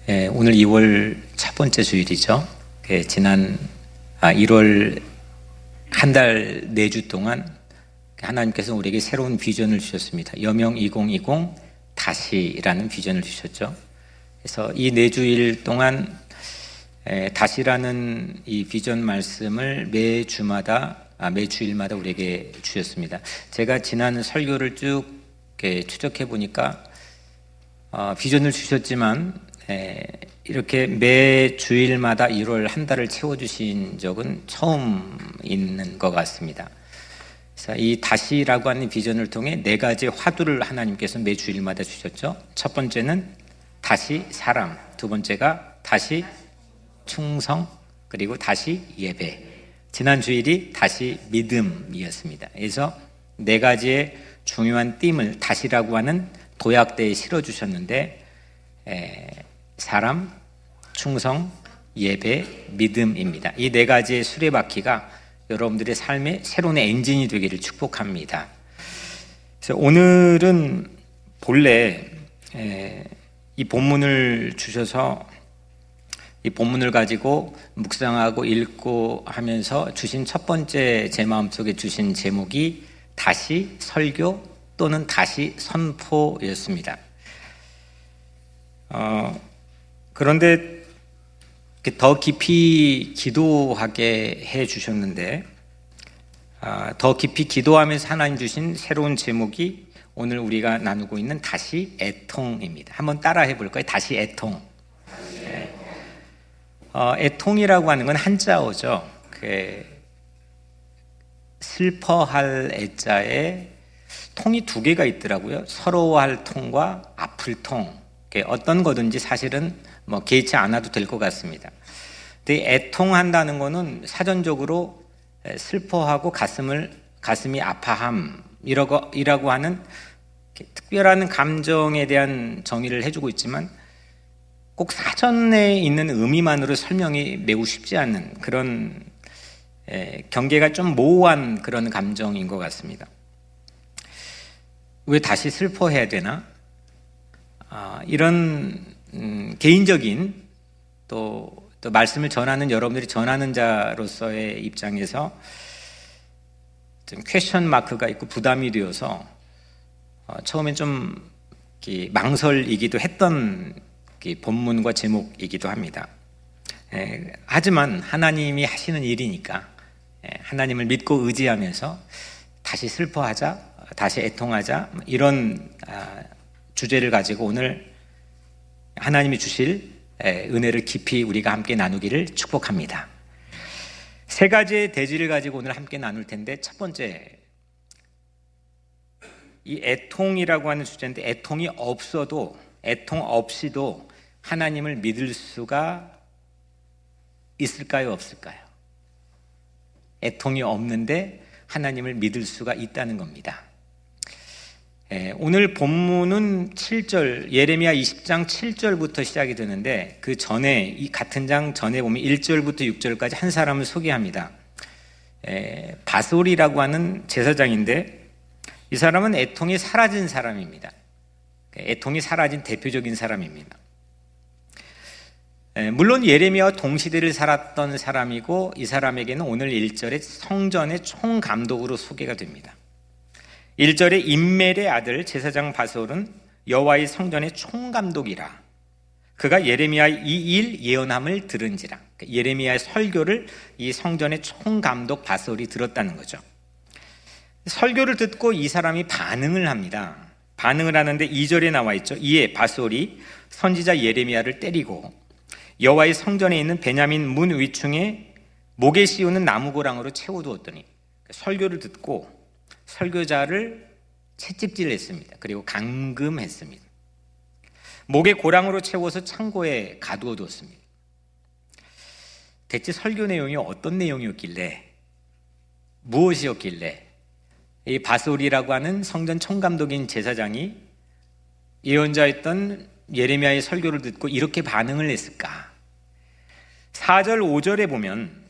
오늘 2월 첫 번째 주일이죠. 지난 1월 한 달 4주 동안 하나님께서 우리에게 새로운 비전을 주셨습니다. 여명 2020 다시라는 비전을 주셨죠. 그래서 이 4주일 동안 다시라는 이 비전 말씀을 매주일마다 우리에게 주셨습니다. 제가 지난 설교를 쭉 추적해 보니까 비전을 주셨지만 이렇게 매 주일마다 1월 한 달을 채워주신 적은 처음 있는 것 같습니다. 그래서 이 다시라고 하는 비전을 통해 4가지 화두를 하나님께서 매 주일마다 주셨죠. 첫 번째는 다시 사람, 두 번째가 다시 충성, 그리고 다시 예배. 지난 주일이 다시 믿음이었습니다. 그래서 4가지의 중요한 띠을 다시라고 하는 도약대에 실어주셨는데 사람, 충성, 예배, 믿음입니다. 이 4가지의 수레바퀴가 여러분들의 삶의 새로운 엔진이 되기를 축복합니다. 그래서 오늘은 본래 이 본문을 주셔서 이 본문을 가지고 묵상하고 읽고 하면서 주신 첫 번째 제 마음속에 주신 제목이 다시 설교 또는 다시 선포였습니다. 그런데 더 깊이 기도하게 해 주셨는데 더 깊이 기도하면서 하나님 주신 새로운 제목이 오늘 우리가 나누고 있는 다시 애통입니다. 한번 따라 해볼까요? 다시 애통. 애통이라고 하는 건 한자어죠. 슬퍼할 애자에 통이 2개가 있더라고요. 서러워할 통과 아플 통. 어떤 거든지 사실은 개의치 않아도 될 것 같습니다. 근데 애통한다는 거는 사전적으로 슬퍼하고 가슴이 아파함 이라고 하는 특별한 감정에 대한 정의를 해주고 있지만 꼭 사전에 있는 의미만으로 설명이 매우 쉽지 않은 그런 경계가 좀 모호한 그런 감정인 것 같습니다. 왜 다시 슬퍼해야 되나? 이런 개인적인 또 말씀을 전하는 여러분들이 전하는 자로서의 입장에서 좀 퀘션 마크가 있고 부담이 되어서 처음엔 좀 망설이기도 했던 본문과 제목이기도 합니다. 하지만 하나님이 하시는 일이니까 하나님을 믿고 의지하면서 다시 슬퍼하자, 다시 애통하자 이런 주제를 가지고 오늘 하나님이 주실 은혜를 깊이 우리가 함께 나누기를 축복합니다. 3가지의 대지를 가지고 오늘 함께 나눌 텐데 첫 번째, 이 애통이라고 하는 주제인데 애통이 없어도 애통 없이도 하나님을 믿을 수가 있을까요? 없을까요? 애통이 없는데 하나님을 믿을 수가 있다는 겁니다. 오늘 본문은 7절, 예레미야 20장 7절부터 시작이 되는데 그 전에 이 같은 장 전에 보면 1절부터 6절까지 한 사람을 소개합니다. 바솔이라고 하는 제사장인데 이 사람은 애통이 사라진 사람입니다. 애통이 사라진 대표적인 사람입니다. 물론 예레미야와 동시대를 살았던 사람이고 이 사람에게는 오늘 1절에 성전의 총감독으로 소개가 됩니다. 1절에 임멜의 아들 제사장 바솔은 여호와의 성전의 총감독이라 그가 예레미야의 이 일 예언함을 들은지라. 예레미야의 설교를 이 성전의 총감독 바솔이 들었다는 거죠. 설교를 듣고 이 사람이 반응을 합니다. 반응을 하는데 2절에 나와 있죠. 이에 바솔이 선지자 예레미야를 때리고 여호와의 성전에 있는 베냐민 문 위층에 목에 씌우는 나무고랑으로 채워두었더니 설교를 듣고 설교자를 채찍질했습니다. 그리고 감금했습니다. 목에 고랑으로 채워서 창고에 가두어두었습니다. 대체 설교 내용이 어떤 내용이었길래, 무엇이었길래 이 바솔이라고 하는 성전 총감독인 제사장이 예언자였던 예레미야의 설교를 듣고 이렇게 반응을 했을까? 4절 5절에 보면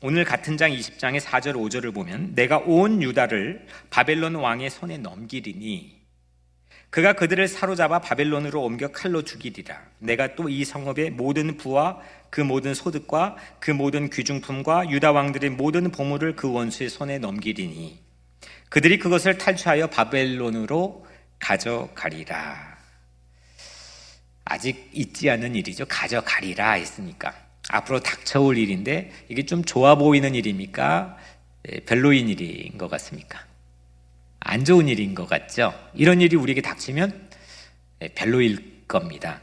오늘 같은 장 20장의 4절 5절을 보면 내가 온 유다를 바벨론 왕의 손에 넘기리니 그가 그들을 사로잡아 바벨론으로 옮겨 칼로 죽이리라. 내가 또 이 성읍의 모든 부와 그 모든 소득과 그 모든 귀중품과 유다 왕들의 모든 보물을 그 원수의 손에 넘기리니 그들이 그것을 탈취하여 바벨론으로 가져가리라. 아직 있지 않은 일이죠. 가져가리라 했으니까 앞으로 닥쳐올 일인데 이게 좀 좋아 보이는 일입니까? 별로인 일인 것 같습니까? 안 좋은 일인 것 같죠? 이런 일이 우리에게 닥치면 별로일 겁니다.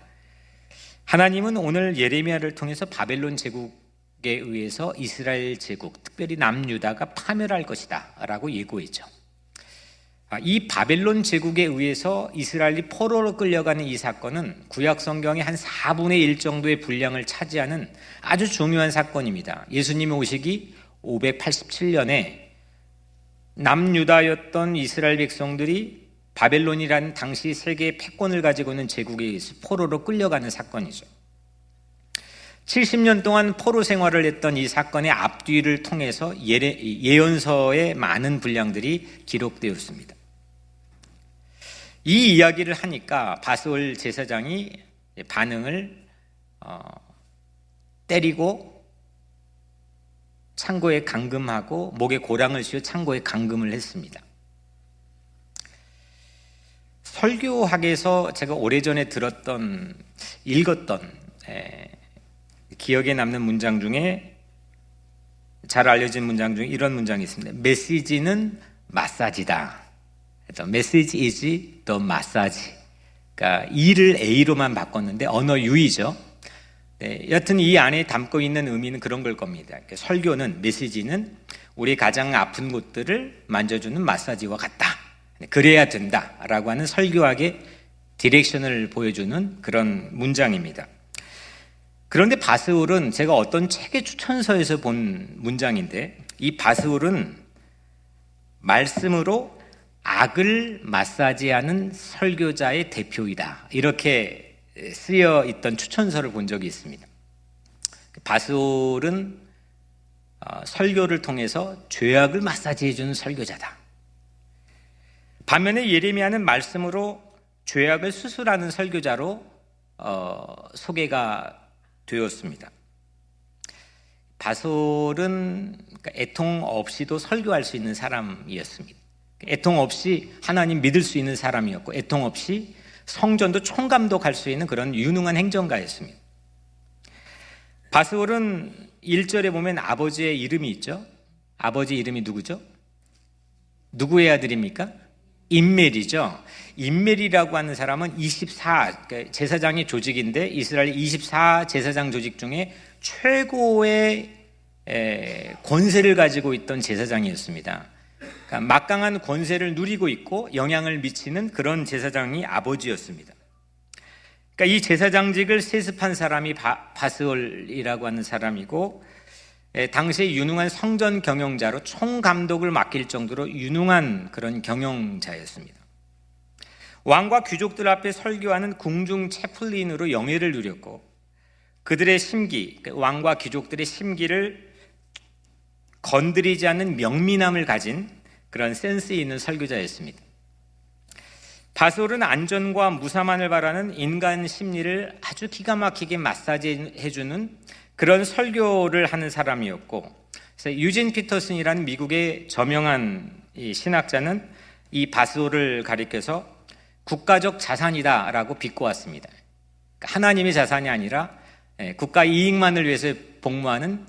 하나님은 오늘 예레미야를 통해서 바벨론 제국에 의해서 이스라엘 제국, 특별히 남유다가 파멸할 것이다 라고 예고했죠. 이 바벨론 제국에 의해서 이스라엘이 포로로 끌려가는 이 사건은 구약 성경의 한 4분의 1 정도의 분량을 차지하는 아주 중요한 사건입니다. 예수님이 오시기 587년에 남유다였던 이스라엘 백성들이 바벨론이라는 당시 세계의 패권을 가지고 있는 제국에 의해서 포로로 끌려가는 사건이죠. 70년 동안 포로 생활을 했던 이 사건의 앞뒤를 통해서 예언서의 많은 분량들이 기록되었습니다. 이 이야기를 하니까 바스올 제사장이 반응을 때리고 창고에 감금하고 목에 고랑을 씌워 창고에 감금을 했습니다. 설교학에서 제가 오래전에 읽었던 기억에 남는 문장 중에 잘 알려진 문장 중에 이런 문장이 있습니다. 메시지는 마사지다. 메시지 is the massage. 그러니까 E를 A로만 바꿨는데 언어 유희죠. 여튼 이 안에 담고 있는 의미는 그런 걸 겁니다. 설교는, 메시지는 우리 가장 아픈 곳들을 만져주는 마사지와 같다. 그래야 된다라고 하는 설교학의 디렉션을 보여주는 그런 문장입니다. 그런데 바스울은 제가 어떤 책의 추천서에서 본 문장인데 이 바스울은 말씀으로 악을 마사지하는 설교자의 대표이다. 이렇게 쓰여 있던 추천서를 본 적이 있습니다. 바스울은 설교를 통해서 죄악을 마사지해주는 설교자다. 반면에 예레미야는 말씀으로 죄악을 수술하는 설교자로 소개가 되었습니다. 바솔은 애통 없이도 설교할 수 있는 사람이었습니다. 애통 없이 하나님 믿을 수 있는 사람이었고 애통 없이 성전도 총감독할 수 있는 그런 유능한 행정가였습니다. 바스올은 1절에 보면 아버지의 이름이 있죠. 아버지 이름이 누구죠? 누구의 아들입니까? 임멜이죠. 임멜이라고 하는 사람은 24 제사장의 조직인데 이스라엘 24 제사장 조직 중에 최고의 권세를 가지고 있던 제사장이었습니다. 그러니까 막강한 권세를 누리고 있고 영향을 미치는 그런 제사장이 아버지였습니다. 그러니까 이 제사장직을 세습한 사람이 바스올이라고 하는 사람이고 당시에 유능한 성전 경영자로 총감독을 맡길 정도로 유능한 그런 경영자였습니다. 왕과 귀족들 앞에 설교하는 궁중 채플린으로 영예를 누렸고 그들의 심기, 왕과 귀족들의 심기를 건드리지 않는 명민함을 가진 그런 센스 있는 설교자였습니다. 바솔은 안전과 무사만을 바라는 인간 심리를 아주 기가 막히게 마사지해주는 그런 설교를 하는 사람이었고, 그래서 유진 피터슨이라는 미국의 저명한 이 신학자는 이 바솔을 가리켜서 국가적 자산이다라고 비꼬았습니다. 하나님의 자산이 아니라 국가 이익만을 위해서 복무하는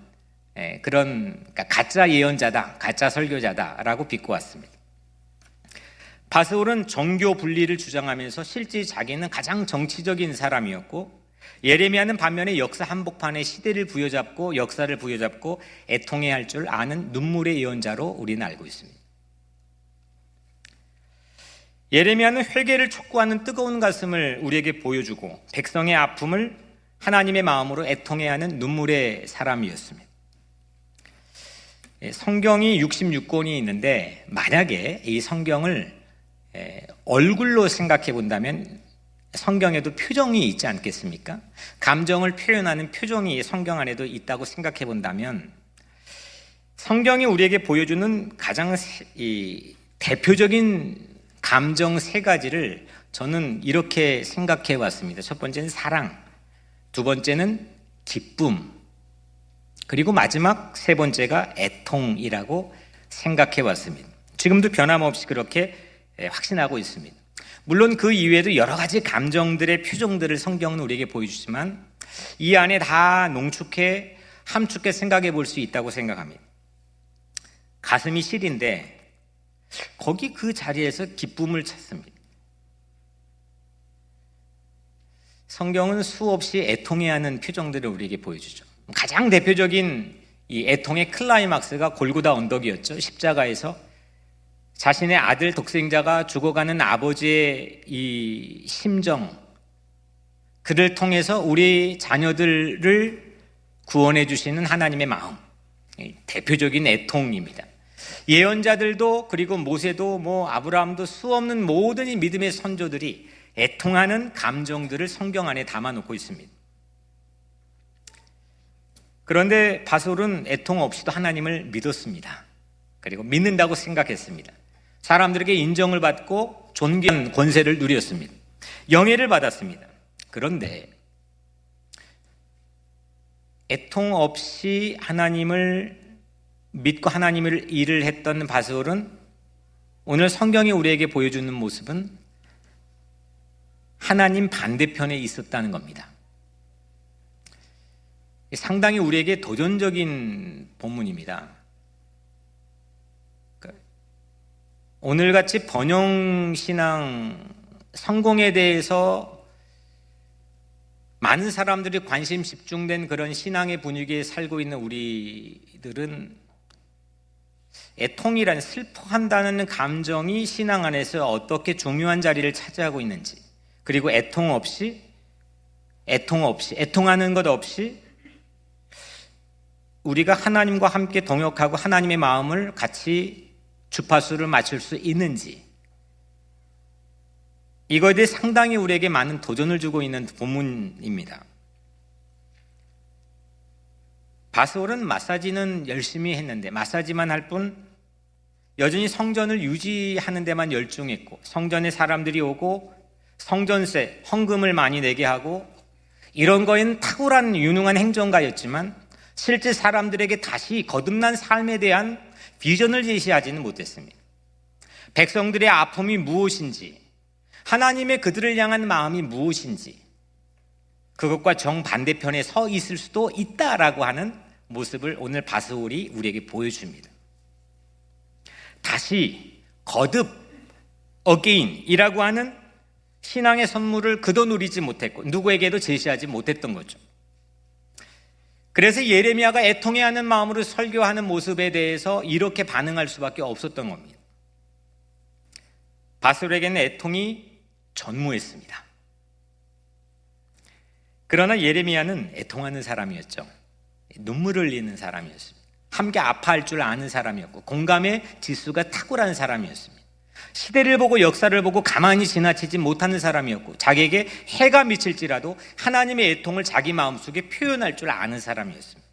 그런 가짜 예언자다, 가짜 설교자다라고 비꼬았습니다. 바스올은 정교 분리를 주장하면서 실제 자기는 가장 정치적인 사람이었고 예레미야는 반면에 역사 한복판에 시대를 부여잡고 역사를 부여잡고 애통해야 할 줄 아는 눈물의 예언자로 우리는 알고 있습니다. 예레미야는 회개를 촉구하는 뜨거운 가슴을 우리에게 보여주고 백성의 아픔을 하나님의 마음으로 애통해야 하는 눈물의 사람이었습니다. 성경이 66권이 있는데 만약에 이 성경을 얼굴로 생각해 본다면 성경에도 표정이 있지 않겠습니까? 감정을 표현하는 표정이 성경 안에도 있다고 생각해 본다면 성경이 우리에게 보여주는 가장 대표적인 감정 세 가지를 저는 이렇게 생각해 왔습니다. 첫 번째는 사랑, 두 번째는 기쁨, 그리고 마지막 세 번째가 애통이라고 생각해 왔습니다. 지금도 변함없이 그렇게 확신하고 있습니다. 물론 그 이외에도 여러 가지 감정들의 표정들을 성경은 우리에게 보여주지만 이 안에 다 농축해 함축해 생각해 볼 수 있다고 생각합니다. 가슴이 시린데 거기 그 자리에서 기쁨을 찾습니다. 성경은 수없이 애통해하는 표정들을 우리에게 보여주죠. 가장 대표적인 이 애통의 클라이막스가 골고다 언덕이었죠. 십자가에서 자신의 아들 독생자가 죽어가는 아버지의 이 심정, 그를 통해서 우리 자녀들을 구원해 주시는 하나님의 마음, 대표적인 애통입니다. 예언자들도 그리고 모세도 아브라함도 수없는 모든 이 믿음의 선조들이 애통하는 감정들을 성경 안에 담아놓고 있습니다. 그런데 바솔은 애통 없이도 하나님을 믿었습니다. 그리고 믿는다고 생각했습니다. 사람들에게 인정을 받고 존귀한 권세를 누렸습니다. 영예를 받았습니다. 그런데 애통 없이 하나님을 믿고 하나님을 일을 했던 바솔은 오늘 성경이 우리에게 보여주는 모습은 하나님 반대편에 있었다는 겁니다. 상당히 우리에게 도전적인 본문입니다. 오늘같이 번영신앙 성공에 대해서 많은 사람들이 관심 집중된 그런 신앙의 분위기에 살고 있는 우리들은 애통이란 슬퍼한다는 감정이 신앙 안에서 어떻게 중요한 자리를 차지하고 있는지, 그리고 애통하는 것 없이 우리가 하나님과 함께 동역하고 하나님의 마음을 같이 주파수를 맞출 수 있는지, 이거에 대해 상당히 우리에게 많은 도전을 주고 있는 본문입니다. 바솔은 마사지는 열심히 했는데 마사지만 할 뿐 여전히 성전을 유지하는 데만 열중했고, 성전에 사람들이 오고 성전세, 헌금을 많이 내게 하고 이런 거에는 탁월한 유능한 행정가였지만 실제 사람들에게 다시 거듭난 삶에 대한 비전을 제시하지는 못했습니다. 백성들의 아픔이 무엇인지, 하나님의 그들을 향한 마음이 무엇인지, 그것과 정반대편에 서 있을 수도 있다라고 하는 모습을 오늘 바솔이 우리에게 보여줍니다. 다시 거듭 어게인이라고 하는 신앙의 선물을 그도 누리지 못했고 누구에게도 제시하지 못했던 거죠. 그래서 예레미야가 애통해하는 마음으로 설교하는 모습에 대해서 이렇게 반응할 수밖에 없었던 겁니다. 바솔에게는 애통이 전무했습니다. 그러나 예레미야는 애통하는 사람이었죠. 눈물을 흘리는 사람이었습니다. 함께 아파할 줄 아는 사람이었고 공감의 지수가 탁월한 사람이었습니다. 시대를 보고 역사를 보고 가만히 지나치지 못하는 사람이었고 자기에게 해가 미칠지라도 하나님의 애통을 자기 마음속에 표현할 줄 아는 사람이었습니다.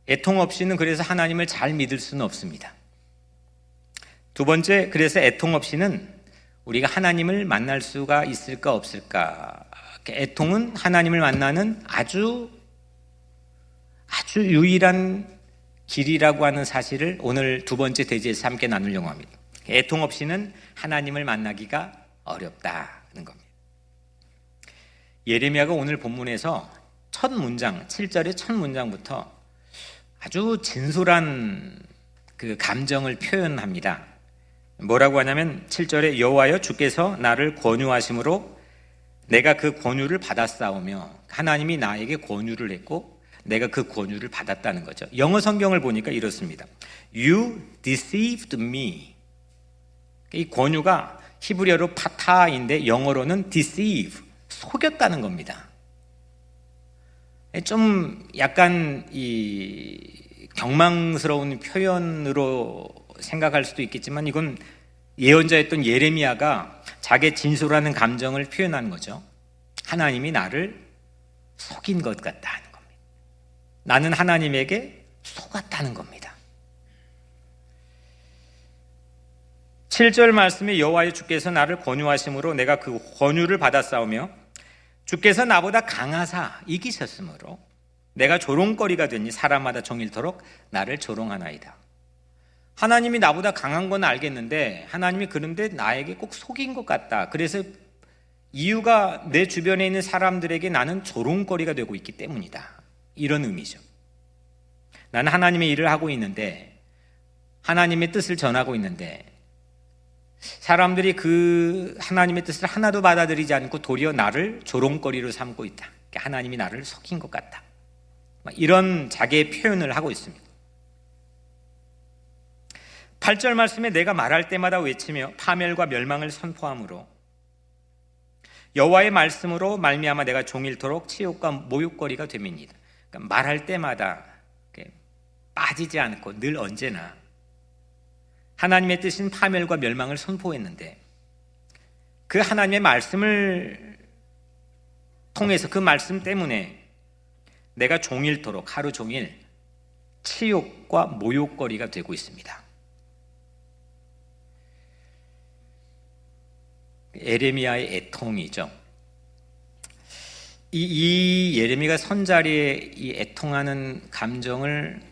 애통 없이는 그래서 하나님을 잘 믿을 수는 없습니다. 두 번째, 그래서 애통 없이는 우리가 하나님을 만날 수가 있을까 없을까. 애통은 하나님을 만나는 아주 유일한 길이라고 하는 사실을 오늘 두 번째 대지에서 함께 나누려고 합니다. 애통 없이는 하나님을 만나기가 어렵다는 겁니다. 예레미야가 오늘 본문에서 첫 문장, 7절의 첫 문장부터 아주 진솔한 그 감정을 표현합니다. 뭐라고 하냐면 7절에 여호와여 주께서 나를 권유하심으로 내가 그 권유를 받았사오며, 하나님이 나에게 권유를 했고 내가 그 권유를 받았다는 거죠. 영어 성경을 보니까 이렇습니다. You deceived me. 이 권유가 히브리어로 파타인데 영어로는 deceive, 속였다는 겁니다. 좀 약간 이 경망스러운 표현으로 생각할 수도 있겠지만 이건 예언자였던 예레미야가 자기의 진솔하는 감정을 표현하는 거죠. 하나님이 나를 속인 것 같다는 겁니다. 나는 하나님에게 속았다는 겁니다. 7절 말씀에 여호와의 주께서 나를 권유하심으로 내가 그 권유를 받았사오며 주께서 나보다 강하사 이기셨으므로 내가 조롱거리가 되니 사람마다 종일토록 나를 조롱하나이다. 하나님이 나보다 강한 건 알겠는데 하나님이 그런데 나에게 꼭 속인 것 같다. 그래서 이유가 내 주변에 있는 사람들에게 나는 조롱거리가 되고 있기 때문이다. 이런 의미죠. 나는 하나님의 일을 하고 있는데 하나님의 뜻을 전하고 있는데 사람들이 그 하나님의 뜻을 하나도 받아들이지 않고 도리어 나를 조롱거리로 삼고 있다. 하나님이 나를 속인 것 같다. 이런 자기의 표현을 하고 있습니다. 8절 말씀에 내가 말할 때마다 외치며 파멸과 멸망을 선포함으로 여호와의 말씀으로 말미암아 내가 종일토록 치욕과 모욕거리가 됨이니이다. 그러니까 말할 때마다 빠지지 않고 늘 언제나 하나님의 뜻인 파멸과 멸망을 선포했는데 그 하나님의 말씀을 통해서 그 말씀 때문에 내가 종일토록 하루 종일 치욕과 모욕거리가 되고 있습니다. 예레미야의 애통이죠. 이 예레미야가 선자리에 이 애통하는 감정을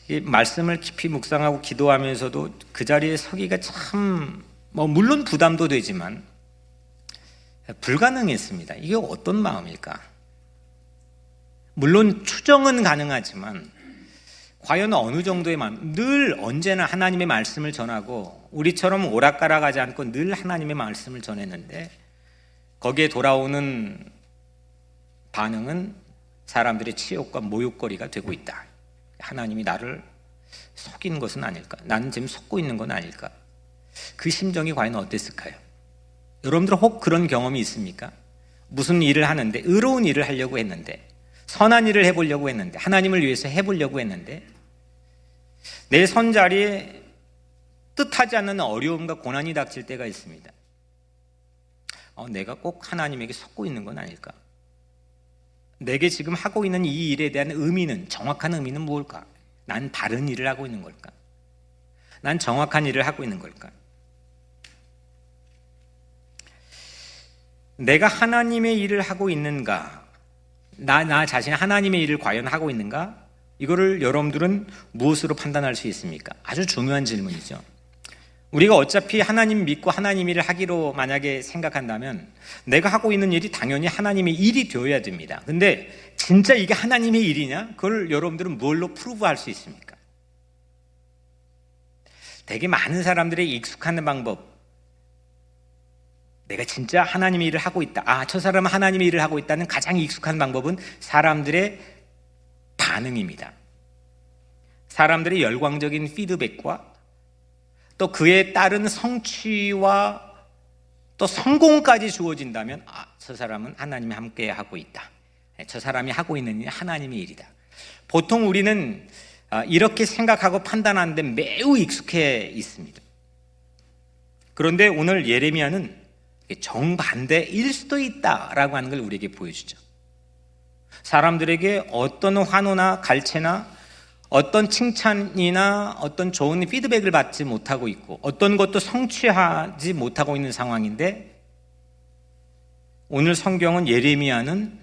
이 말씀을 깊이 묵상하고 기도하면서도 그 자리에 서기가 참 물론 부담도 되지만 불가능했습니다. 이게 어떤 마음일까? 물론 추정은 가능하지만 과연 어느 정도의 마음, 늘 언제나 하나님의 말씀을 전하고 우리처럼 오락가락하지 않고 늘 하나님의 말씀을 전했는데 거기에 돌아오는 반응은 사람들의 치욕과 모욕거리가 되고 있다. 하나님이 나를 속인 것은 아닐까? 나는 지금 속고 있는 건 아닐까? 그 심정이 과연 어땠을까요? 여러분들 혹 그런 경험이 있습니까? 무슨 일을 하는데 의로운 일을 하려고 했는데 선한 일을 해보려고 했는데 하나님을 위해서 해보려고 했는데 내 선자리에 뜻하지 않는 어려움과 고난이 닥칠 때가 있습니다. 내가 꼭 하나님에게 속고 있는 건 아닐까? 내게 지금 하고 있는 이 일에 대한 의미는, 정확한 의미는 뭘까? 난 바른 일을 하고 있는 걸까? 난 정확한 일을 하고 있는 걸까? 내가 하나님의 일을 하고 있는가? 나 자신 하나님의 일을 과연 하고 있는가? 이거를 여러분들은 무엇으로 판단할 수 있습니까? 아주 중요한 질문이죠. 우리가 어차피 하나님 믿고 하나님 일을 하기로 만약에 생각한다면 내가 하고 있는 일이 당연히 하나님의 일이 되어야 됩니다. 근데 진짜 이게 하나님의 일이냐? 그걸 여러분들은 뭘로 프루브할 수 있습니까? 되게 많은 사람들의 익숙한 방법, 내가 진짜 하나님의 일을 하고 있다. 저 사람은 하나님의 일을 하고 있다는 가장 익숙한 방법은 사람들의 반응입니다. 사람들의 열광적인 피드백과 또 그에 따른 성취와 또 성공까지 주어진다면 저 사람은 하나님이 함께 하고 있다. 저 사람이 하고 있는 일이 하나님의 일이다. 보통 우리는 이렇게 생각하고 판단하는데 매우 익숙해 있습니다. 그런데 오늘 예레미야는 정반대일 수도 있다라고 하는 걸 우리에게 보여주죠. 사람들에게 어떤 환호나 갈채나 어떤 칭찬이나 어떤 좋은 피드백을 받지 못하고 있고 어떤 것도 성취하지 못하고 있는 상황인데 오늘 성경은 예레미야는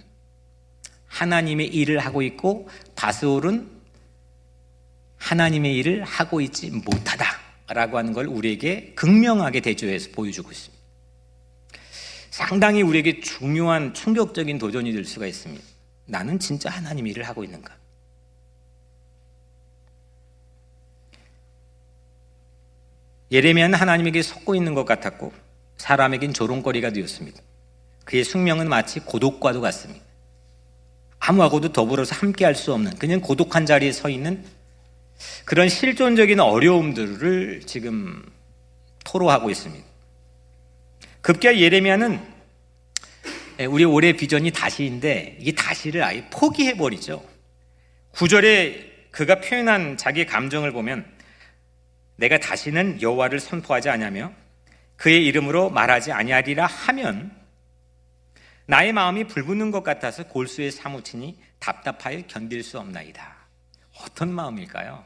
하나님의 일을 하고 있고 바스올은 하나님의 일을 하고 있지 못하다라고 하는 걸 우리에게 극명하게 대조해서 보여주고 있습니다. 상당히 우리에게 중요한 충격적인 도전이 될 수가 있습니다. 나는 진짜 하나님의 일을 하고 있는가? 예레미야는 하나님에게 속고 있는 것 같았고 사람에겐 조롱거리가 되었습니다. 그의 숙명은 마치 고독과도 같습니다. 아무하고도 더불어서 함께할 수 없는 그냥 고독한 자리에 서 있는 그런 실존적인 어려움들을 지금 토로하고 있습니다. 급기야 예레미야는 우리 올해 비전이 다시인데 이 다시를 아예 포기해버리죠. 9절에 그가 표현한 자기의 감정을 보면 내가 다시는 여호와를 선포하지 아니하며 그의 이름으로 말하지 아니하리라 하면 나의 마음이 불붙는 것 같아서 골수에 사무치니 답답하여 견딜 수 없나이다. 어떤 마음일까요?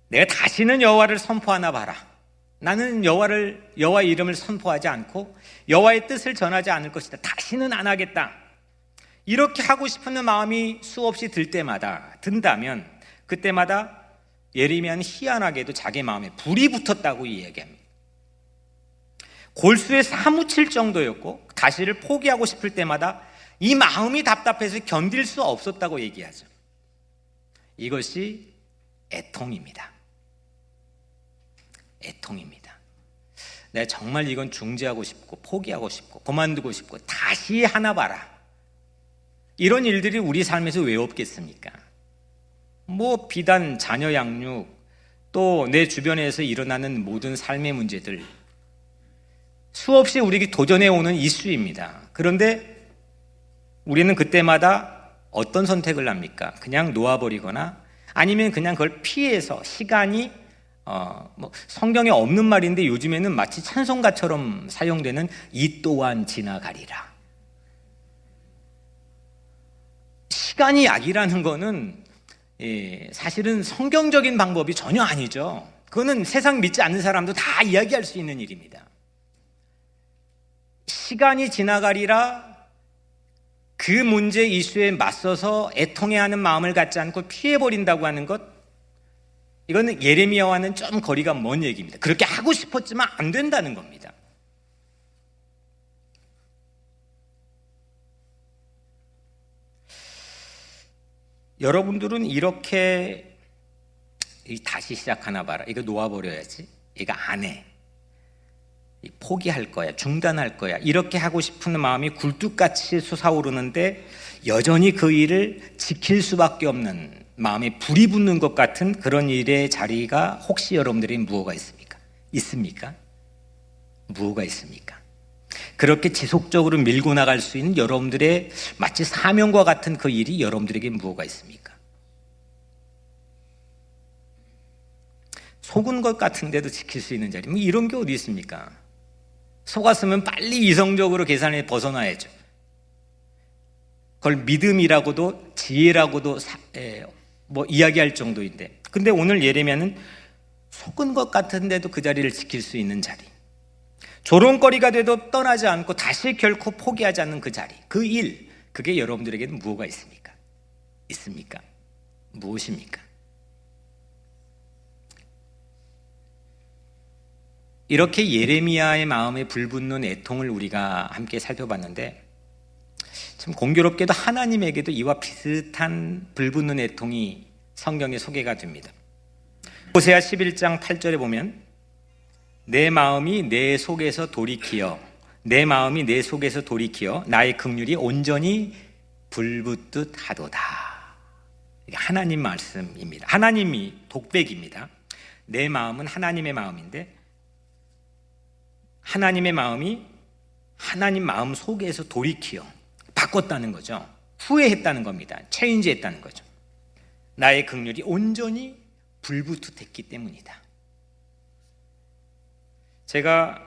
내가 다시는 여호와를 선포하나 봐라. 나는 여호와 이름을 선포하지 않고 여호와의 뜻을 전하지 않을 것이다. 다시는 안 하겠다. 이렇게 하고 싶은 마음이 수없이 든다면 그때마다 예레미야는 희한하게도 자기 마음에 불이 붙었다고 이야기합니다. 골수에 사무칠 정도였고 다시를 포기하고 싶을 때마다 이 마음이 답답해서 견딜 수 없었다고 얘기하죠. 이것이 애통입니다. 애통입니다. 내가 정말 이건 중지하고 싶고 포기하고 싶고 그만두고 싶고 다시 하나 봐라. 이런 일들이 우리 삶에서 왜 없겠습니까? 비단 자녀 양육, 또 내 주변에서 일어나는 모든 삶의 문제들, 수없이 우리에게 도전해 오는 이슈입니다. 그런데 우리는 그때마다 어떤 선택을 합니까? 그냥 놓아버리거나 아니면 그냥 그걸 피해서 시간이 성경에 없는 말인데 요즘에는 마치 찬송가처럼 사용되는 이 또한 지나가리라. 시간이 약이라는 거는 사실은 성경적인 방법이 전혀 아니죠. 그거는 세상 믿지 않는 사람도 다 이야기할 수 있는 일입니다. 시간이 지나가리라, 그 문제 이슈에 맞서서 애통해하는 마음을 갖지 않고 피해버린다고 하는 것, 이거는 예레미야와는 좀 거리가 먼 얘기입니다. 그렇게 하고 싶었지만 안 된다는 겁니다. 여러분들은 이렇게 다시 시작하나 봐라, 이거 놓아버려야지, 이거 안 해, 포기할 거야, 중단할 거야, 이렇게 하고 싶은 마음이 굴뚝같이 솟아오르는데 여전히 그 일을 지킬 수밖에 없는 마음에 불이 붙는 것 같은 그런 일의 자리가 혹시 여러분들이 무엇가 있습니까? 무엇가 있습니까? 그렇게 지속적으로 밀고 나갈 수 있는 여러분들의 마치 사명과 같은 그 일이 여러분들에게 무엇가 있습니까? 속은 것 같은데도 지킬 수 있는 자리, 이런 게 어디 있습니까? 속았으면 빨리 이성적으로 계산에 벗어나야죠. 그걸 믿음이라고도 지혜라고도 이야기할 정도인데, 근데 오늘 예레미야는 속은 것 같은데도 그 자리를 지킬 수 있는 자리, 조롱거리가 돼도 떠나지 않고 다시 결코 포기하지 않는 그 자리, 그 일, 그게 여러분들에게는 무엇가 있습니까? 무엇입니까? 이렇게 예레미야의 마음에 불붙는 애통을 우리가 함께 살펴봤는데, 참 공교롭게도 하나님에게도 이와 비슷한 불붙는 애통이 성경에 소개가 됩니다. 호세아 11장 8절에 보면 내 마음이 내 속에서 돌이키어 나의 긍휼이 온전히 불붙듯 하도다. 이게 하나님 말씀입니다. 하나님이 독백입니다. 내 마음은 하나님의 마음인데 하나님의 마음이 하나님 마음 속에서 돌이키어 바꿨다는 거죠. 후회했다는 겁니다. 체인지했다는 거죠. 나의 긍휼이 온전히 불붙었기 때문이다. 제가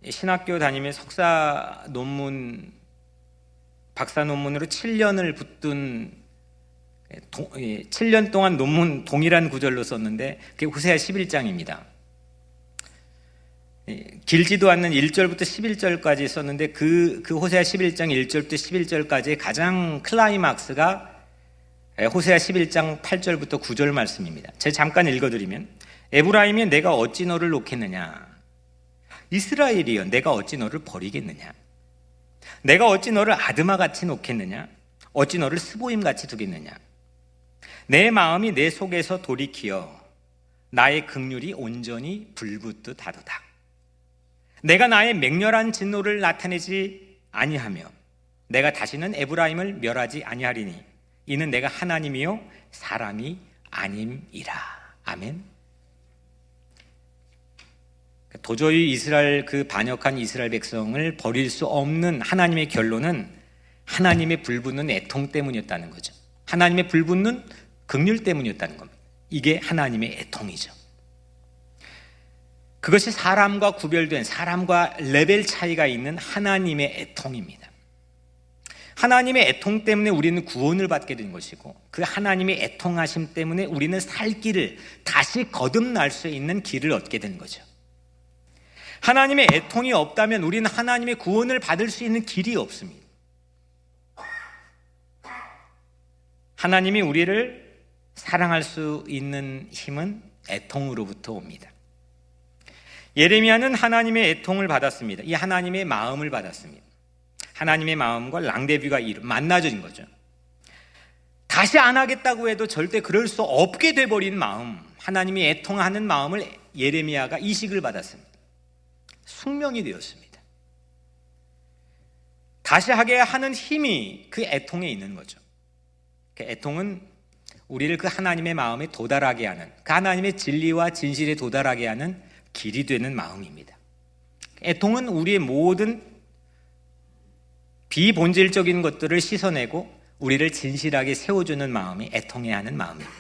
신학교 다니면서 석사 논문, 박사 논문으로 7년을 붙든 7년 동안 논문 동일한 구절로 썼는데 그게 호세아 11장입니다. 길지도 않는 1절부터 11절까지 썼는데 그 호세아 11장 1절부터 11절까지의 가장 클라이막스가 호세아 11장 8절부터 9절 말씀입니다. 제가 잠깐 읽어드리면, 에브라임이 내가 어찌 너를 놓겠느냐, 이스라엘이여 내가 어찌 너를 버리겠느냐, 내가 어찌 너를 아드마같이 놓겠느냐, 어찌 너를 스보임같이 두겠느냐, 내 마음이 내 속에서 돌이키어 나의 긍휼이 온전히 불붙듯 하도다. 내가 나의 맹렬한 진노를 나타내지 아니하며 내가 다시는 에브라임을 멸하지 아니하리니 이는 내가 하나님이요 사람이 아님이라. 아멘. 도저히 그 반역한 이스라엘 백성을 버릴 수 없는 하나님의 결론은 하나님의 불붙는 애통 때문이었다는 거죠. 하나님의 불붙는 긍휼 때문이었다는 겁니다. 이게 하나님의 애통이죠. 그것이 사람과 구별된, 사람과 레벨 차이가 있는 하나님의 애통입니다. 하나님의 애통 때문에 우리는 구원을 받게 된 것이고, 그 하나님의 애통하심 때문에 우리는 살 길을, 다시 거듭날 수 있는 길을 얻게 된 거죠. 하나님의 애통이 없다면 우리는 하나님의 구원을 받을 수 있는 길이 없습니다. 하나님이 우리를 사랑할 수 있는 힘은 애통으로부터 옵니다. 예레미야는 하나님의 애통을 받았습니다. 이 하나님의 마음을 받았습니다. 하나님의 마음과 랑데뷰가 만나진 거죠. 다시 안 하겠다고 해도 절대 그럴 수 없게 돼버린 마음, 하나님이 애통하는 마음을 예레미야가 이식을 받았습니다. 숙명이 되었습니다. 다시 하게 하는 힘이 그 애통에 있는 거죠. 그 애통은 우리를 그 하나님의 마음에 도달하게 하는, 그 하나님의 진리와 진실에 도달하게 하는 길이 되는 마음입니다. 애통은 우리의 모든 비본질적인 것들을 씻어내고 우리를 진실하게 세워주는 마음이 애통해야 하는 마음입니다.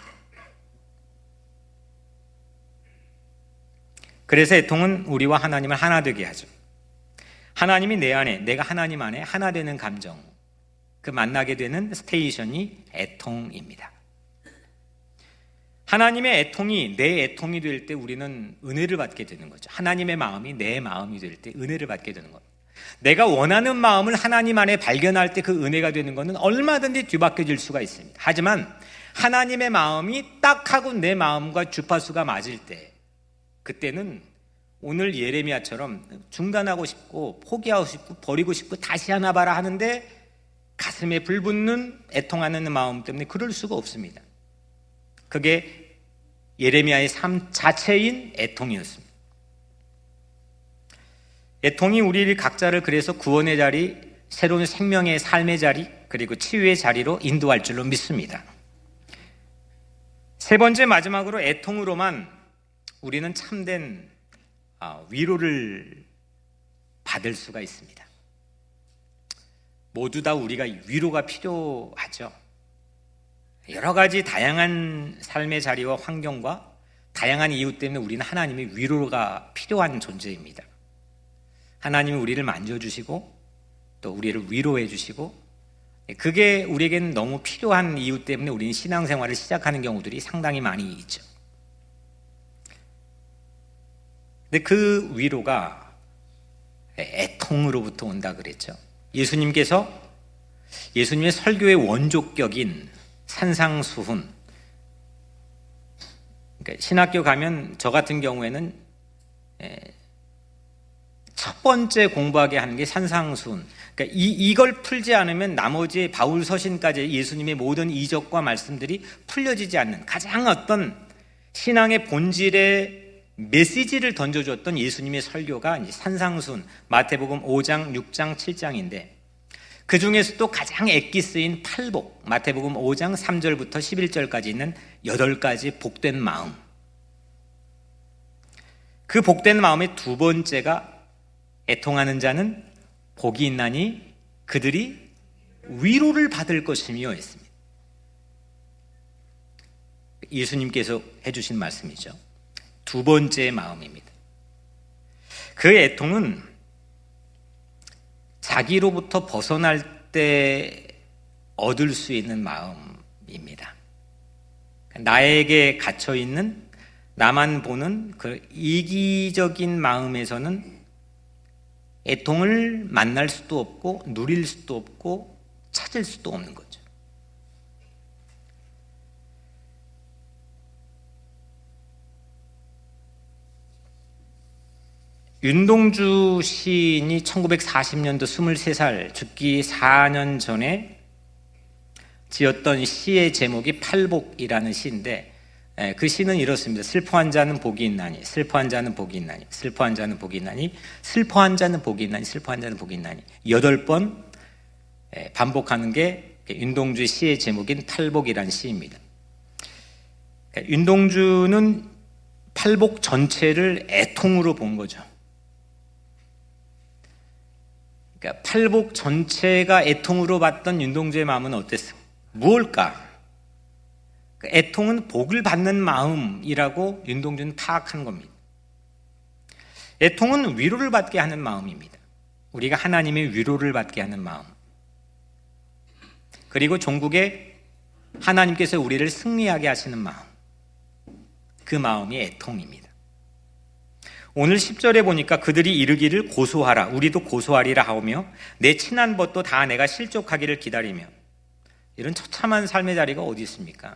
그래서 애통은 우리와 하나님을 하나 되게 하죠. 하나님이 내 안에, 내가 하나님 안에 하나 되는 감정, 그 만나게 되는 스테이션이 애통입니다. 하나님의 애통이 내 애통이 될 때 우리는 은혜를 받게 되는 거죠. 하나님의 마음이 내 마음이 될 때 은혜를 받게 되는 겁니다. 내가 원하는 마음을 하나님 안에 발견할 때 그 은혜가 되는 것은 얼마든지 뒤바뀌어질 수가 있습니다. 하지만 하나님의 마음이 딱 하고 내 마음과 주파수가 맞을 때, 그때는 오늘 예레미야처럼 중단하고 싶고 포기하고 싶고 버리고 싶고 다시 하나 봐라 하는데 가슴에 불붙는 애통하는 마음 때문에 그럴 수가 없습니다. 그게 예레미야의 삶 자체인 애통이었습니다. 애통이 우리 각자를 그래서 구원의 자리, 새로운 생명의 삶의 자리, 그리고 치유의 자리로 인도할 줄로 믿습니다. 세 번째, 마지막으로 애통으로만 우리는 참된 위로를 받을 수가 있습니다. 모두 다 우리가 위로가 필요하죠. 여러 가지 다양한 삶의 자리와 환경과 다양한 이유 때문에 우리는 하나님의 위로가 필요한 존재입니다. 하나님이 우리를 만져주시고 또 우리를 위로해 주시고, 그게 우리에게는 너무 필요한 이유 때문에 우리는 신앙생활을 시작하는 경우들이 상당히 많이 있죠. 근데 그 위로가 애통으로부터 온다 그랬죠. 예수님의 설교의 원조격인 산상수훈, 그러니까 신학교 가면 저 같은 경우에는 첫 번째 공부하게 하는 게 산상수훈. 그러니까 이걸 풀지 않으면 나머지 바울 서신까지 예수님의 모든 이적과 말씀들이 풀려지지 않는, 가장 어떤 신앙의 본질의 메시지를 던져줬던 예수님의 설교가 이제 산상수훈, 마태복음 5장, 6장, 7장인데 그 중에서도 가장 액기 쓰인 팔복, 마태복음 5장 3절부터 11절까지 있는 8가지 복된 마음. 그 복된 마음의 두 번째가 애통하는 자는 복이 있나니 그들이 위로를 받을 것이며 했습니다. 예수님께서 해주신 말씀이죠. 두 번째 마음입니다. 그 애통은 자기로부터 벗어날 때 얻을 수 있는 마음입니다. 나에게 갇혀있는, 나만 보는 그 이기적인 마음에서는 애통을 만날 수도 없고 누릴 수도 없고 찾을 수도 없는 거죠. 윤동주 시인이 1940년도 23살, 죽기 4년 전에 지었던 시의 제목이 팔복이라는 시인데, 그 시는 이렇습니다. 슬퍼한 자는 복이 있나니, 슬퍼한 자는 복이 있나니, 슬퍼한 자는 복이 있나니, 슬퍼한 자는 복이 있나니, 슬퍼한 자는 복이 있나니 8번 반복하는 게 윤동주의 시의 제목인 팔복이라는 시입니다. 윤동주는 팔복 전체를 애통으로 본 거죠. 그러니까 팔복 전체가 애통으로 봤던 윤동주의 마음은 어땠을까? 무엇일까? 애통은 복을 받는 마음이라고 윤동주는 파악한 겁니다. 애통은 위로를 받게 하는 마음입니다. 우리가 하나님의 위로를 받게 하는 마음. 그리고 종국에 하나님께서 우리를 승리하게 하시는 마음, 그 마음이 애통입니다. 오늘 10절에 보니까 그들이 이르기를 고소하라, 우리도 고소하리라 하오며 내 친한 벗도 다 내가 실족하기를 기다리며. 이런 처참한 삶의 자리가 어디 있습니까?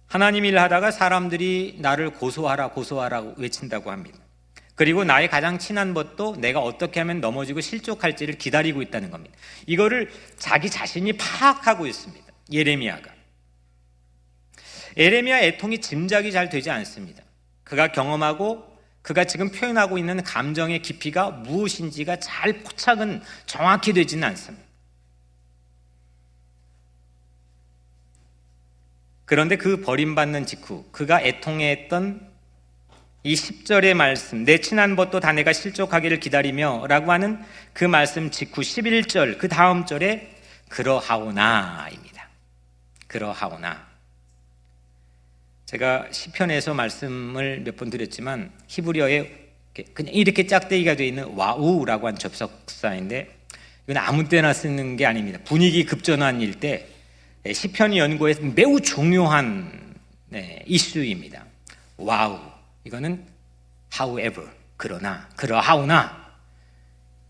하나님 일하다가 사람들이 나를 고소하라 고소하라고 외친다고 합니다. 그리고 나의 가장 친한 벗도 내가 어떻게 하면 넘어지고 실족할지를 기다리고 있다는 겁니다. 이거를 자기 자신이 파악하고 있습니다. 예레미야가. 예레미야 애통이 짐작이 잘 되지 않습니다. 그가 경험하고 그가 지금 표현하고 있는 감정의 깊이가 무엇인지가 잘 포착은 정확히 되지는 않습니다. 그런데 그 버림받는 직후 그가 애통해했던 이 10절의 말씀, 내 친한 벗도 다 내가 실족하기를 기다리며 라고 하는 그 말씀 직후 11절 그 다음 절에 그러하오나입니다. 그러하오나. 제가 시편에서 말씀을 몇 번 드렸지만 히브리어에 그냥 이렇게 짝대기가 되어 있는 와우라고 한 접속사인데 이건 아무 때나 쓰는 게 아닙니다. 분위기 급전환일 때 시편 연구에 매우 중요한 이슈입니다. 와우, 이거는 however, 그러나, 그러하오나,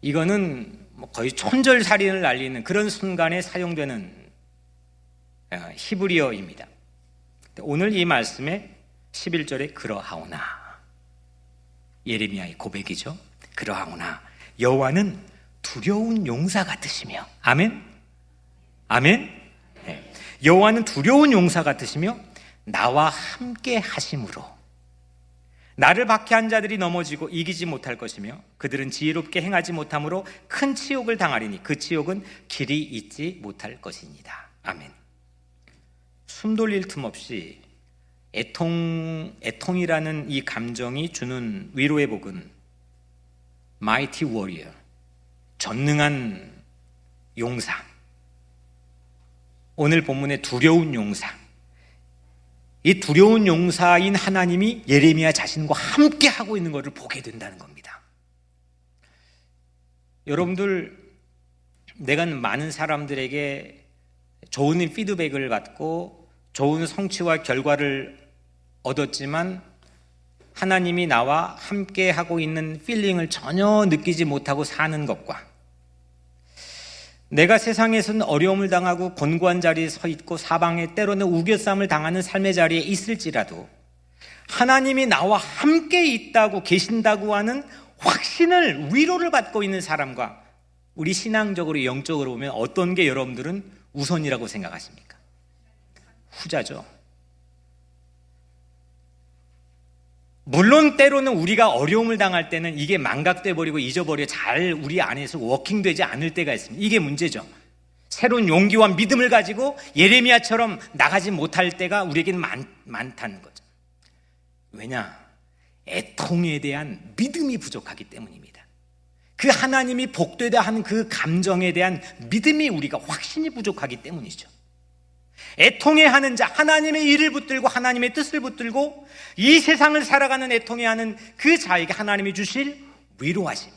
이거는 거의 촌절살인을 날리는 그런 순간에 사용되는 히브리어입니다. 오늘 이 말씀에 11절에 그러하오나, 예레미야의 고백이죠. 그러하오나 여호와는 두려운 용사 같으시며, 아멘? 아멘? 네. 여호와는 두려운 용사 같으시며 나와 함께 하심으로 나를 박해한 자들이 넘어지고 이기지 못할 것이며 그들은 지혜롭게 행하지 못함으로 큰 치욕을 당하리니 그 치욕은 길이 잊지 못할 것이니이다. 아멘. 숨 돌릴 틈 없이 애통이라는 이 감정이 주는 위로의 복은 Mighty Warrior, 전능한 용사, 오늘 본문의 두려운 용사, 이 두려운 용사인 하나님이 예레미야 자신과 함께 하고 있는 것을 보게 된다는 겁니다. 여러분들, 내가 많은 사람들에게 좋은 피드백을 받고 좋은 성취와 결과를 얻었지만 하나님이 나와 함께 하고 있는 필링을 전혀 느끼지 못하고 사는 것과 내가 세상에서는 어려움을 당하고 곤고한 자리에 서 있고 사방에 때로는 우겨쌈을 당하는 삶의 자리에 있을지라도 하나님이 나와 함께 있다고 계신다고 하는 확신을, 위로를 받고 있는 사람과 우리 신앙적으로 영적으로 보면 어떤 게 여러분들은 우선이라고 생각하십니까? 후자죠. 물론 때로는 우리가 어려움을 당할 때는 이게 망각돼 버리고 잊어버려 잘 우리 안에서 워킹되지 않을 때가 있습니다. 이게 문제죠. 새로운 용기와 믿음을 가지고 예레미야처럼 나가지 못할 때가 우리에게는 많다는 거죠. 왜냐? 애통에 대한 믿음이 부족하기 때문입니다. 그 하나님이 복되다 하는 그 감정에 대한 믿음이 우리가 확신이 부족하기 때문이죠. 애통해하는 자, 하나님의 일을 붙들고 하나님의 뜻을 붙들고 이 세상을 살아가는 애통해하는 그 자에게 하나님이 주실 위로하심,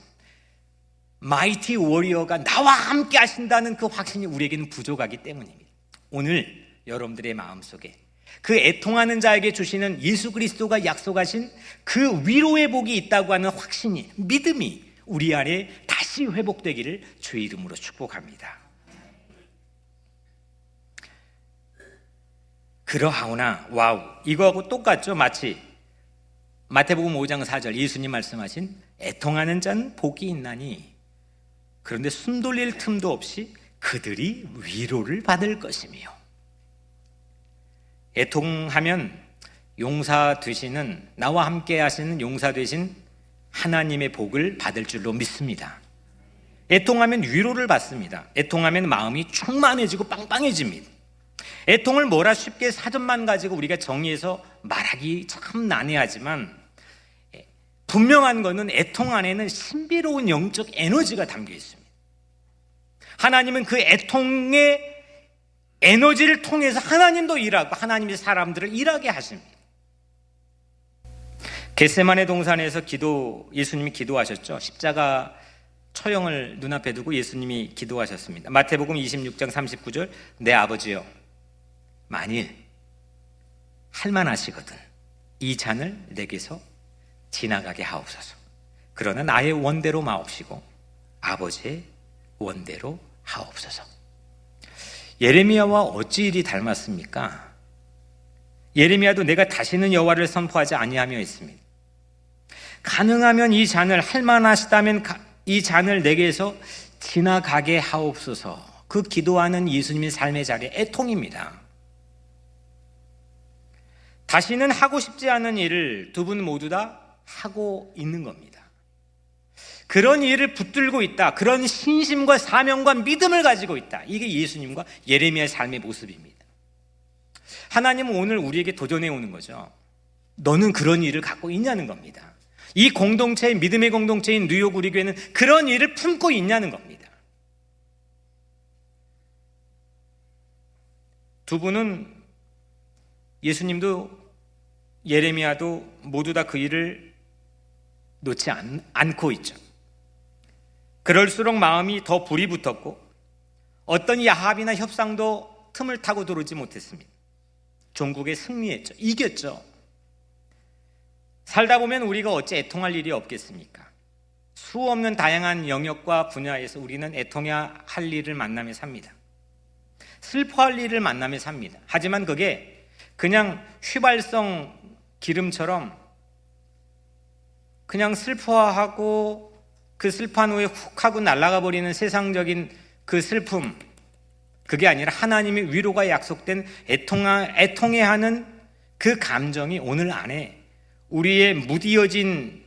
마이티 워리어가 나와 함께 하신다는 그 확신이 우리에게는 부족하기 때문입니다. 오늘 여러분들의 마음속에 그 애통하는 자에게 주시는 예수 그리스도가 약속하신 그 위로의 복이 있다고 하는 확신이, 믿음이 우리 안에 다시 회복되기를 주의 이름으로 축복합니다. 그러하오나, 와우, 이거하고 똑같죠. 마치 마태복음 5장 4절 예수님 말씀하신 애통하는 자는 복이 있나니 그런데 숨 돌릴 틈도 없이 그들이 위로를 받을 것이며. 애통하면 용사 되시는, 나와 함께 하시는 용사 되신 하나님의 복을 받을 줄로 믿습니다. 애통하면 위로를 받습니다. 애통하면 마음이 충만해지고 빵빵해집니다. 애통을 뭐라 쉽게 사전만 가지고 우리가 정의해서 말하기 참 난해하지만 분명한 것은 애통 안에는 신비로운 영적 에너지가 담겨 있습니다. 하나님은 그 애통의 에너지를 통해서 하나님도 일하고 하나님의 사람들을 일하게 하십니다. 겟세마네 동산에서 예수님이 기도하셨죠. 십자가 처형을 눈앞에 두고 예수님이 기도하셨습니다. 마태복음 26장 39절, 내 아버지여, 만일 할만하시거든 이 잔을 내게서 지나가게 하옵소서. 그러나 나의 원대로 마옵시고 아버지의 원대로 하옵소서. 예레미야와 어찌 이리 닮았습니까? 예레미야도 내가 다시는 여호와를 선포하지 아니하며 했습니다. 가능하면 이 잔을, 할만하시다면 이 잔을 내게서 지나가게 하옵소서. 그 기도하는 예수님의 삶의 자리에 애통입니다. 다시는 하고 싶지 않은 일을 두 분 모두 다 하고 있는 겁니다. 그런 일을 붙들고 있다. 그런 신심과 사명과 믿음을 가지고 있다. 이게 예수님과 예레미야의 삶의 모습입니다. 하나님은 오늘 우리에게 도전해 오는 거죠. 너는 그런 일을 갖고 있냐는 겁니다. 이 공동체의, 믿음의 공동체인 뉴욕 우리 교회는 그런 일을 품고 있냐는 겁니다. 두 분은, 예수님도 예레미야도 모두 다 그 일을 놓지 않고 있죠. 그럴수록 마음이 더 불이 붙었고 어떤 야합이나 협상도 틈을 타고 들어오지 못했습니다. 종국에 승리했죠. 이겼죠. 살다 보면 우리가 어찌 애통할 일이 없겠습니까? 수 없는 다양한 영역과 분야에서 우리는 애통해야 할 일을 만나며 삽니다. 슬퍼할 일을 만나며 삽니다. 하지만 그게 그냥 휘발성 기름처럼 그냥 슬퍼하고 그 슬퍼한 후에 훅 하고 날아가 버리는 세상적인 그 슬픔, 그게 아니라 하나님의 위로가 약속된 애통해하는 그 감정이 오늘 안에 우리의 무디어진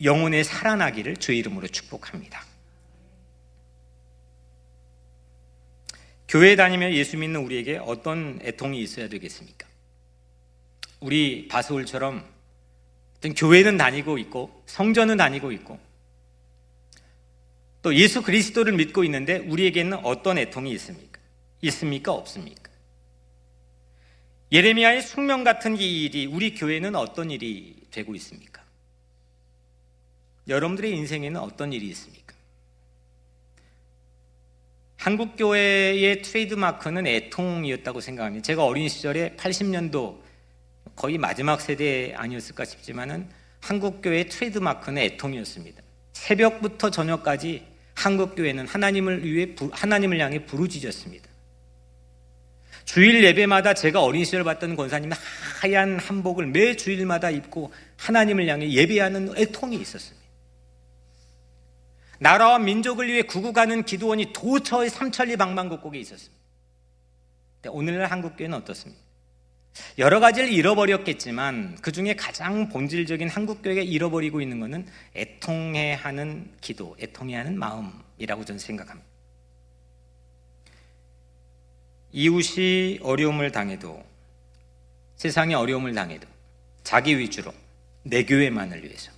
영혼에 살아나기를 주의 이름으로 축복합니다. 교회 다니며 예수 믿는 우리에게 어떤 애통이 있어야 되겠습니까? 우리 바스홀처럼 어떤 교회는 다니고 있고 성전은 다니고 있고 또 예수 그리스도를 믿고 있는데 우리에게는 어떤 애통이 있습니까? 있습니까? 없습니까? 예레미야의 숙명 같은 이 일이 우리 교회는 어떤 일이 되고 있습니까? 여러분들의 인생에는 어떤 일이 있습니까? 한국교회의 트레이드마크는 애통이었다고 생각합니다. 제가 어린 시절에 80년도 거의 마지막 세대 아니었을까 싶지만은 한국교회의 트레이드마크는 애통이었습니다. 새벽부터 저녁까지 한국교회는 하나님을 향해 부르짖었습니다. 주일 예배마다 제가 어린 시절 봤던 권사님은 하얀 한복을 매 주일마다 입고 하나님을 향해 예배하는 애통이 있었습니다. 나라와 민족을 위해 구구가는 기도원이 도처의 삼천리 방방곡곡에 있었습니다. 오늘날 한국교회는 어떻습니까? 여러 가지를 잃어버렸겠지만 그 중에 가장 본질적인 한국교회가 잃어버리고 있는 것은 애통해하는 기도, 애통해하는 마음이라고 저는 생각합니다. 이웃이 어려움을 당해도, 세상에 어려움을 당해도 자기 위주로 내 교회만을 위해서,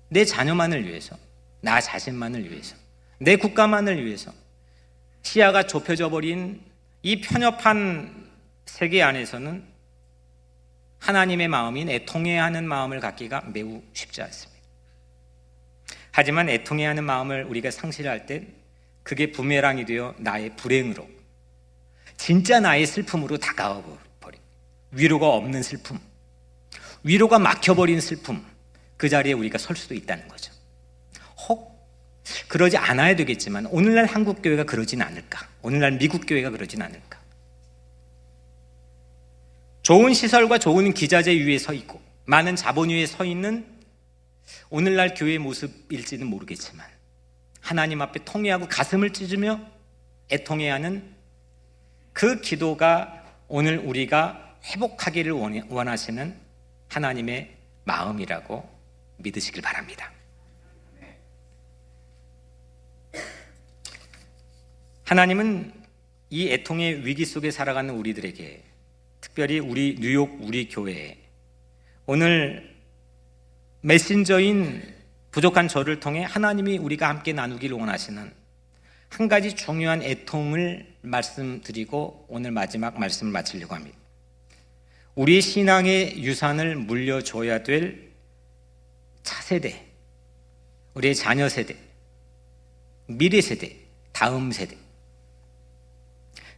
내 자녀만을 위해서, 나 자신만을 위해서, 내 국가만을 위해서 시야가 좁혀져 버린 이 편협한 세계 안에서는 하나님의 마음인 애통해야 하는 마음을 갖기가 매우 쉽지 않습니다. 하지만 애통해야 하는 마음을 우리가 상실할 때 그게 부메랑이 되어 나의 불행으로, 진짜 나의 슬픔으로 다가와 버립니다. 위로가 없는 슬픔, 위로가 막혀버린 슬픔, 그 자리에 우리가 설 수도 있다는 거죠. 혹 그러지 않아야 되겠지만 오늘날 한국교회가 그러진 않을까? 오늘날 미국교회가 그러진 않을까? 좋은 시설과 좋은 기자재 위에 서 있고 많은 자본 위에 서 있는 오늘날 교회의 모습일지는 모르겠지만 하나님 앞에 통회하고 가슴을 찢으며 애통해야 하는 그 기도가 오늘 우리가 회복하기를 원하시는 하나님의 마음이라고 믿으시길 바랍니다. 하나님은 이 애통의 위기 속에 살아가는 우리들에게, 특별히 우리 뉴욕 우리 교회에 오늘 메신저인 부족한 저를 통해 하나님이 우리가 함께 나누기를 원하시는 한 가지 중요한 애통을 말씀드리고 오늘 마지막 말씀을 마치려고 합니다. 우리의 신앙의 유산을 물려줘야 될 차세대, 우리의 자녀 세대, 미래 세대, 다음 세대,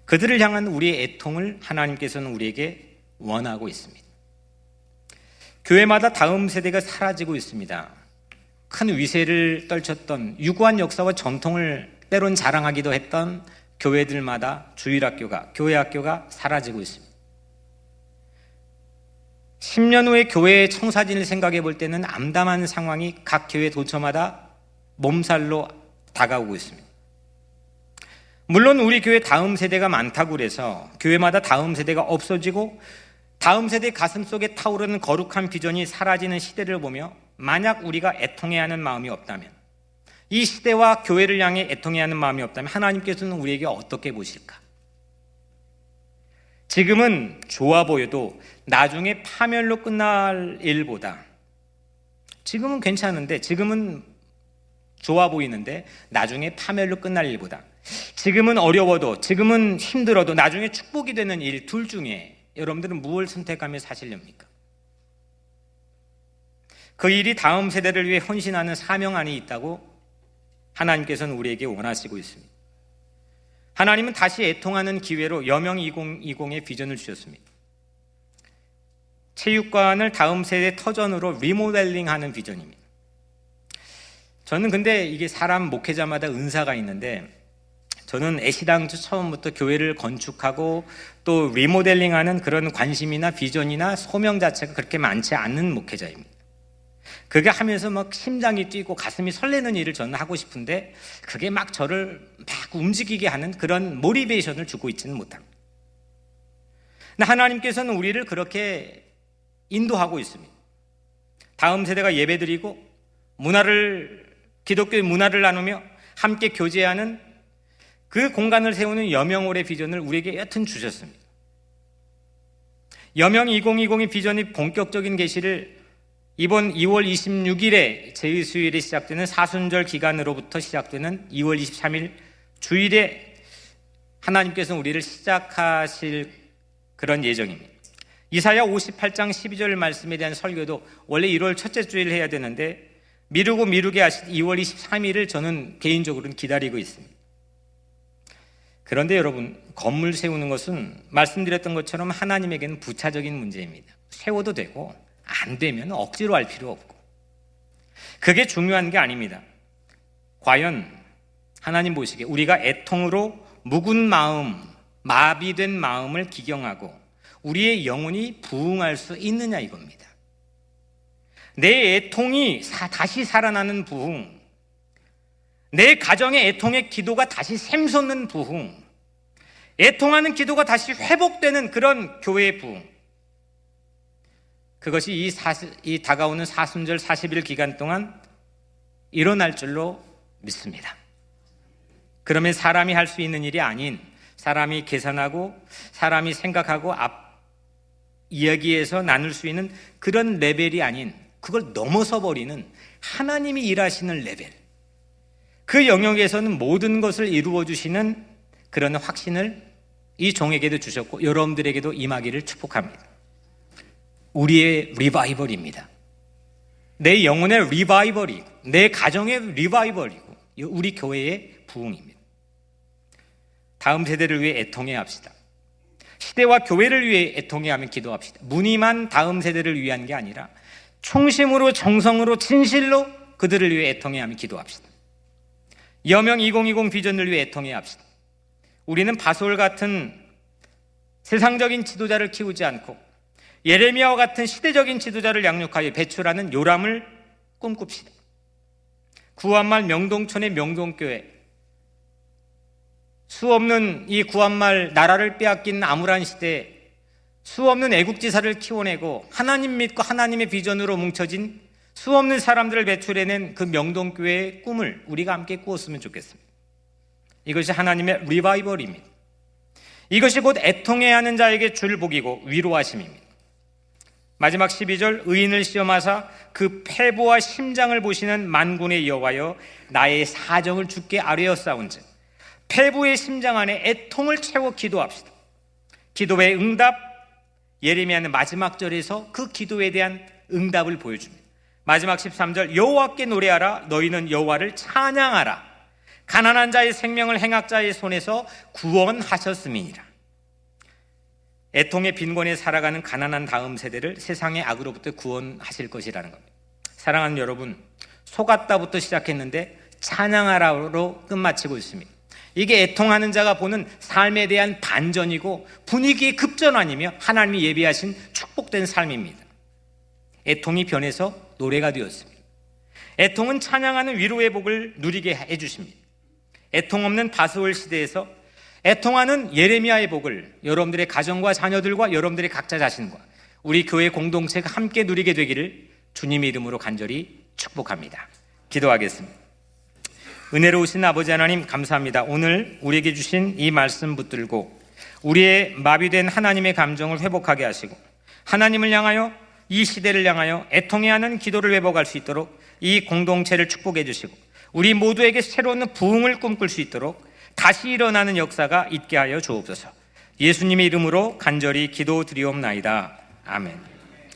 그들을 향한 우리의 애통을 하나님께서는 우리에게 원하고 있습니다. 교회마다 다음 세대가 사라지고 있습니다. 큰 위세를 떨쳤던 유구한 역사와 전통을 때론 자랑하기도 했던 교회들마다 주일학교가, 교회학교가 사라지고 있습니다. 10년 후에 교회의 청사진을 생각해 볼 때는 암담한 상황이 각 교회 도처마다 몸살로 다가오고 있습니다. 물론 우리 교회 다음 세대가 많다고 그래서 교회마다 다음 세대가 없어지고 다음 세대 가슴 속에 타오르는 거룩한 비전이 사라지는 시대를 보며 만약 우리가 애통해야 하는 마음이 없다면, 이 시대와 교회를 향해 애통해야 하는 마음이 없다면 하나님께서는 우리에게 어떻게 보실까? 지금은 좋아 보여도 나중에 파멸로 끝날 일보다, 지금은 괜찮은데, 지금은 좋아 보이는데 나중에 파멸로 끝날 일보다, 지금은 어려워도, 지금은 힘들어도 나중에 축복이 되는 일, 둘 중에 여러분들은 무엇을 선택하며 사시렵니까? 그 일이 다음 세대를 위해 헌신하는 사명 안에 있다고 하나님께서는 우리에게 원하시고 있습니다. 하나님은 다시 애통하는 기회로 여명 2020의 비전을 주셨습니다. 체육관을 다음 세대 터전으로 리모델링하는 비전입니다. 저는 근데 이게 사람 목회자마다 은사가 있는데, 저는 애시당초 처음부터 교회를 건축하고 또 리모델링하는 그런 관심이나 비전이나 소명 자체가 그렇게 많지 않는 목회자입니다. 그게 하면서 막 심장이 뛰고 가슴이 설레는 일을 저는 하고 싶은데 그게 막 저를 막 움직이게 하는 그런 모티베이션을 주고 있지는 못합니다. 근데 하나님께서는 우리를 그렇게 인도하고 있습니다. 다음 세대가 예배드리고 기독교의 문화를 나누며 함께 교제하는 그 공간을 세우는 여명홀의 비전을 우리에게 여튼 주셨습니다. 여명 2020의 비전이 본격적인 계시를 이번 2월 26일에 제2수요일에 시작되는 사순절 기간으로부터 시작되는 2월 23일 주일에 하나님께서는 우리를 시작하실 그런 예정입니다. 이사야 58장 12절 말씀에 대한 설교도 원래 1월 첫째 주일 해야 되는데 미루게 하신 2월 23일을 저는 개인적으로는 기다리고 있습니다. 그런데 여러분, 건물 세우는 것은 말씀드렸던 것처럼 하나님에게는 부차적인 문제입니다. 세워도 되고 안 되면 억지로 할 필요 없고, 그게 중요한 게 아닙니다. 과연 하나님 보시기에 우리가 애통으로 묵은 마음, 마비된 마음을 기경하고 우리의 영혼이 부흥할 수 있느냐 이겁니다. 내 애통이 다시 살아나는 부흥, 내 가정의 애통의 기도가 다시 샘솟는 부흥, 애통하는 기도가 다시 회복되는 그런 교회의 부흥, 그것이 이 다가오는 사순절 40일 기간 동안 일어날 줄로 믿습니다. 그러면 사람이 할 수 있는 일이 아닌, 사람이 계산하고 사람이 생각하고 이야기해서 나눌 수 있는 그런 레벨이 아닌, 그걸 넘어서 버리는 하나님이 일하시는 레벨, 그 영역에서는 모든 것을 이루어 주시는 그런 확신을 이 종에게도 주셨고 여러분들에게도 임하기를 축복합니다. 우리의 리바이벌입니다. 내 영혼의 리바이벌이고 내 가정의 리바이벌이고 우리 교회의 부흥입니다. 다음 세대를 위해 애통해야 합시다. 시대와 교회를 위해 애통해야 하며 기도합시다. 무늬만 다음 세대를 위한 게 아니라 충심으로 정성으로 진실로 그들을 위해 애통해야 하며 기도합시다. 여명 2020 비전을 위해 애통해야 합시다. 우리는 바솔 같은 세상적인 지도자를 키우지 않고 예레미야와 같은 시대적인 지도자를 양육하여 배출하는 요람을 꿈꿉시다. 구한말 명동촌의 명동교회, 수없는 이 구한말 나라를 빼앗긴 암울한 시대에 수없는 애국지사를 키워내고 하나님 믿고 하나님의 비전으로 뭉쳐진 수없는 사람들을 배출해낸 그 명동교회의 꿈을 우리가 함께 꾸었으면 좋겠습니다. 이것이 하나님의 리바이벌입니다. 이것이 곧 애통해야 하는 자에게 줄 복이고 위로하심입니다. 마지막 12절, 의인을 시험하사 그 패부와 심장을 보시는 만군의 여호와여 나의 사정을 주께 아뢰었사온즉, 패부의 심장 안에 애통을 채워 기도합시다. 기도의 응답, 예레미야는 마지막 절에서 그 기도에 대한 응답을 보여줍니다. 마지막 13절, 여호와께 노래하라, 너희는 여호와를 찬양하라, 가난한 자의 생명을 행악자의 손에서 구원하셨음이니라. 애통의 빈곤에 살아가는 가난한 다음 세대를 세상의 악으로부터 구원하실 것이라는 겁니다. 사랑하는 여러분, 속았다부터 시작했는데 찬양하라로 끝마치고 있습니다. 이게 애통하는 자가 보는 삶에 대한 반전이고 분위기의 급전환이며 하나님이 예비하신 축복된 삶입니다. 애통이 변해서 노래가 되었습니다. 애통은 찬양하는 위로의 복을 누리게 해주십니다. 애통 없는 바스올 시대에서 애통하는 예레미야의 복을 여러분들의 가정과 자녀들과 여러분들의 각자 자신과 우리 교회 공동체가 함께 누리게 되기를 주님의 이름으로 간절히 축복합니다. 기도하겠습니다. 은혜로우신 아버지 하나님, 감사합니다. 오늘 우리에게 주신 이 말씀 붙들고 우리의 마비된 하나님의 감정을 회복하게 하시고 하나님을 향하여, 이 시대를 향하여 애통해하는 기도를 회복할 수 있도록 이 공동체를 축복해 주시고 우리 모두에게 새로운 부흥을 꿈꿀 수 있도록 다시 일어나는 역사가 있게 하여 주옵소서. 예수님의 이름으로 간절히 기도드리옵나이다. 아멘.